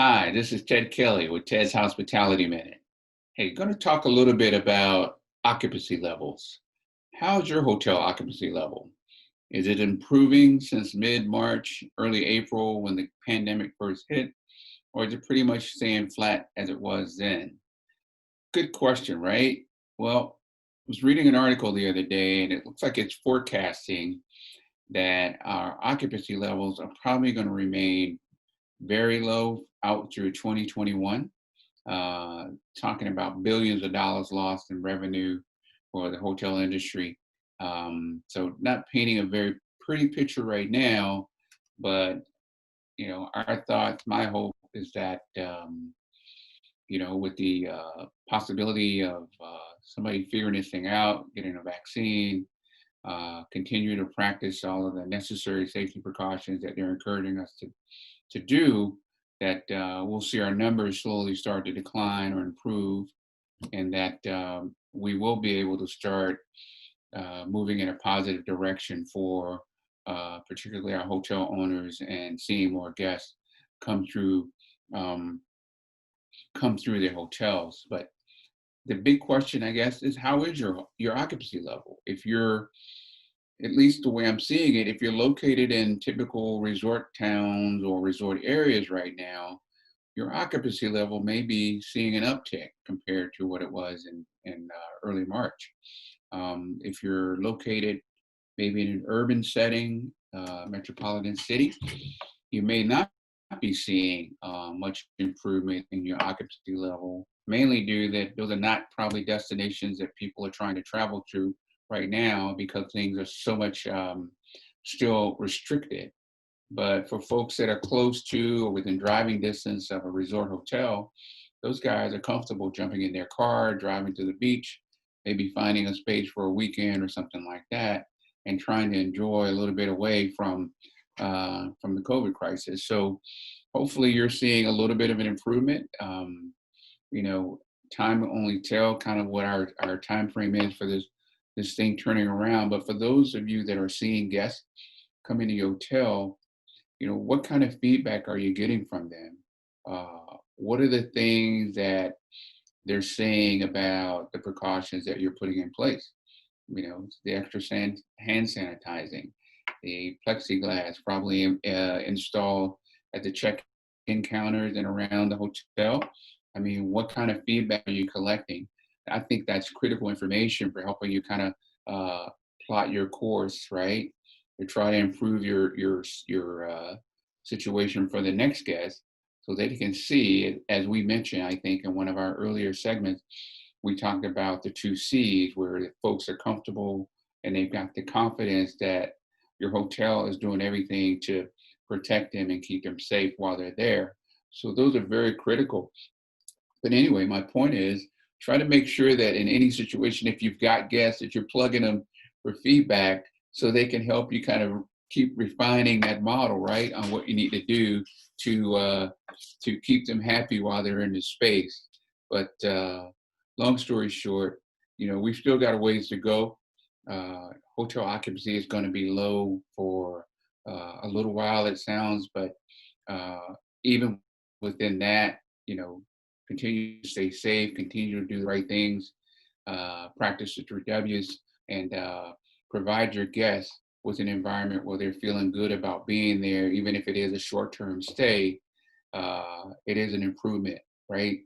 Hi, this is Ted Kelly with Ted's Hospitality Minute. Hey, going to talk a little bit about occupancy levels. How's your hotel occupancy level? Is it improving since mid-March, early April when the pandemic first hit, or is it pretty much staying flat as it was then? Good question, right? Well, I was reading an article the other day and it looks like it's forecasting that our occupancy levels are probably going to remain very low out through 2021, uh, talking about billions of dollars lost in revenue for the hotel industry. So not painting a very pretty picture right now, but our thoughts, my hope is that with the possibility of somebody figuring this thing out, getting a vaccine, continue to practice all of the necessary safety precautions that they're encouraging us to do, that we'll see our numbers slowly start to decline or improve, and that we will be able to start moving in a positive direction for particularly our hotel owners and seeing more guests come through um, come through their hotels. But the big question, I guess, is how is your occupancy level? If you're, at least the way I'm seeing it, if you're located in typical resort towns or resort areas right now, your occupancy level may be seeing an uptick compared to what it was in early March. If you're located maybe in an urban setting, metropolitan city, you may not be seeing much improvement in your occupancy level, mainly due that those are not probably destinations that people are trying to travel to right now because things are so much still restricted. But for folks that are close to or within driving distance of a resort hotel, those guys are comfortable jumping in their car, driving to the beach, maybe finding a space for a weekend or something like that, and trying to enjoy a little bit away from the COVID crisis. So hopefully you're seeing a little bit of an improvement. You know, time will only tell kind of what our time frame is for this thing turning around. But for those of you that are seeing guests come into your hotel, what kind of feedback are you getting from them? What are the things that they're saying about the precautions that you're putting in place? The extra hand sanitizing, the plexiglass probably installed at the check-in counters and around the hotel. I mean, what kind of feedback are you collecting? I think that's critical information for helping you kind of plot your course, right? To try to improve your situation for the next guest, so they can see, as we mentioned, I think in one of our earlier segments, we talked about the two C's, where the folks are comfortable and they've got the confidence that your hotel is doing everything to protect them and keep them safe while they're there. So those are very critical. But anyway, my point is, try to make sure that in any situation, if you've got guests, that you're plugging them for feedback so they can help you kind of keep refining that model, right, on what you need to do to keep them happy while they're in the space. But long story short, we've still got a ways to go. Hotel occupancy is going to be low for a little while, it sounds, but even within that, continue to stay safe, continue to do the right things, practice the 3 Ws, and provide your guests with an environment where they're feeling good about being there, even if it is a short-term stay. It is an improvement, right?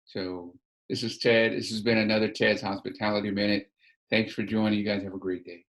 So this is Ted. This has been another Ted's Hospitality Minute. Thanks for joining. You guys have a great day.